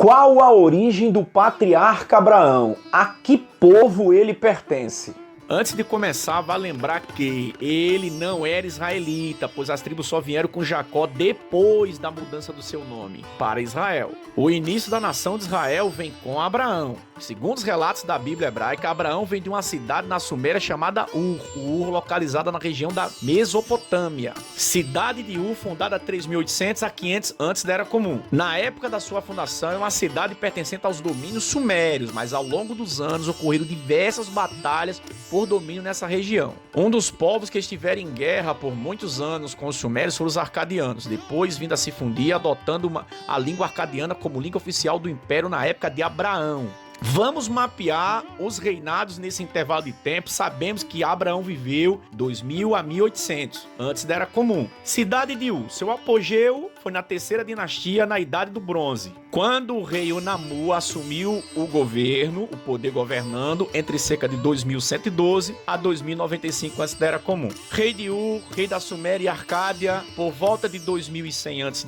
Qual a origem do patriarca Abraão? A que povo ele pertence? Antes de começar, vale lembrar que ele não era israelita, pois as tribos só vieram com Jacó depois da mudança do seu nome para Israel. O início da nação de Israel vem com Abraão. Segundo os relatos da Bíblia hebraica, Abraão vem de uma cidade na Suméria chamada Ur, localizada na região da Mesopotâmia. Cidade de Ur, fundada 3.800 a 500 antes da Era Comum. Na época da sua fundação, é uma cidade pertencente aos domínios sumérios, mas ao longo dos anos ocorreram diversas batalhas por domínio nessa região. Um dos povos que estiveram em guerra por muitos anos com os sumérios foram os arcadianos, depois vindo a se fundir, adotando a língua arcadiana como língua oficial do império na época de Abraão. Vamos mapear os reinados nesse intervalo de tempo. Sabemos que Abraão viveu 2000 a 1800, antes da Era Comum. Cidade de Ur, seu apogeu foi na terceira dinastia, na Idade do Bronze, quando o rei Unamu assumiu o governo, o poder governando, entre cerca de 2112 a 2095 antes da Era Comum. Rei de Ur, rei da Suméria e Arcádia, por volta de 2100 a.C.,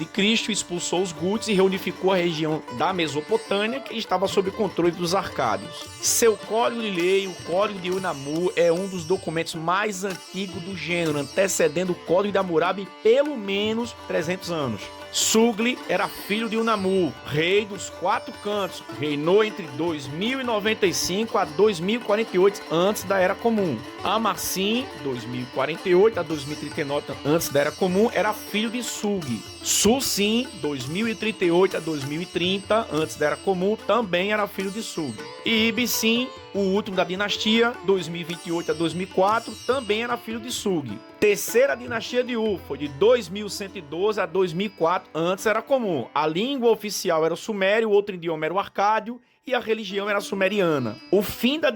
expulsou os Guts e reunificou a região da Mesopotâmia, que estava sob controle dos arcádios. Seu Código de Lei, o Código de Unamu, é um dos documentos mais antigos do gênero, antecedendo o Código de Hammurabi em pelo menos 300 anos. Sugli era filho de Unamu, rei dos quatro cantos, reinou entre 2095 a 2048 antes da Era Comum. Amassim, 2048 a 2039 antes da Era Comum, era filho de Sugi. Susim, 2038 a 2030 antes da Era Comum, também era filho de Sugi. E Ibissim, o último da dinastia, 2028 a 2004, também era filho de Sugi. Terceira dinastia de Ur foi de 2112 a 2004, antes era comum. A língua oficial era o sumério, o outro idioma era o arcádio e a religião era a sumeriana. O fim da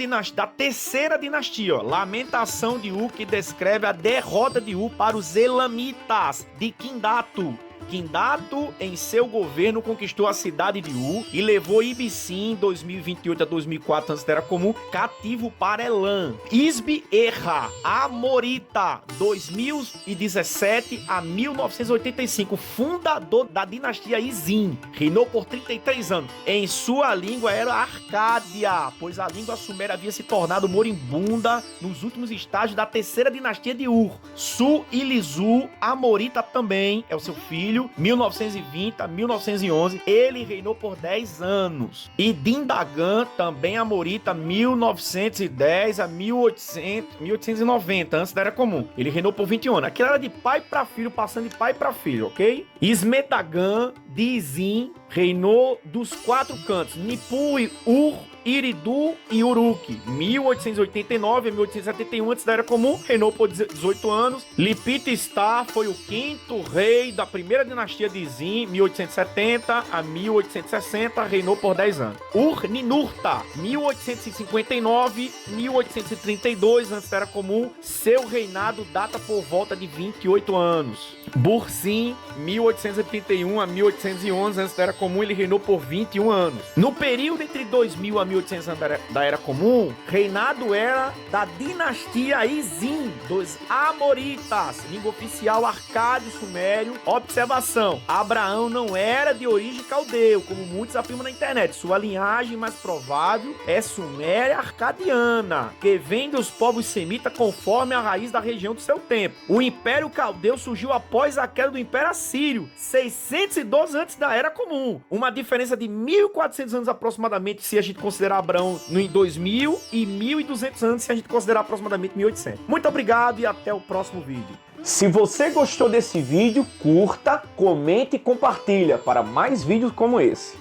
terceira dinastia, Lamentação de Ur, que descreve a derrota de Ur para os Elamitas de Quindato. Quindato, em seu governo, conquistou a cidade de Ur e levou Ibissim, 2028 a 2004, antes da Era Comum, cativo para Elam. Isbi-Erra, Amorita, 2017 a 1985, fundador da dinastia Izim, reinou por 33 anos. Em sua língua era Arcádia, pois a língua suméria havia se tornado moribunda nos últimos estágios da terceira dinastia de Ur. Su-Ilizu, Amorita também é o seu filho, 1920 a 1911, ele reinou por 10 anos. E Dindagan, também Amorita, 1910 a 1890, antes da Era Comum. Ele reinou por 21 anos. Aquilo era de pai para filho, passando de pai para filho, ok? Ismetagan de Izim reinou dos quatro cantos, Nipui, Ur, Iridu e Uruk, 1889 a 1871 antes da Era Comum, reinou por 18 anos. Lipit-Star foi o quinto rei da primeira dinastia de Izim, 1870 a 1860, reinou por 10 anos. Ur-Ninurta, 1859 a 1832 antes da Era Comum, seu reinado data por volta de 28 anos. Bursim, 1831 a 1811 antes da Era Comum, ele reinou por 21 anos. No período entre 2000 a 1800 anos da Era Comum, reinado era da dinastia Izim, dos Amoritas, língua oficial arcádio sumério. Observação: Abraão não era de origem caldeu, como muitos afirmam na internet. Sua linhagem mais provável é suméria arcadiana, que vem dos povos semitas conforme a raiz da região do seu tempo. O Império Caldeu surgiu após a queda do Império Assírio, 612 antes da Era Comum. Uma diferença de 1.400 anos aproximadamente se a gente considerar Abraão em 2000 e 1.200 anos se a gente considerar aproximadamente 1.800. Muito obrigado e até o próximo vídeo. Se você gostou desse vídeo, curta, comente e compartilha para mais vídeos como esse.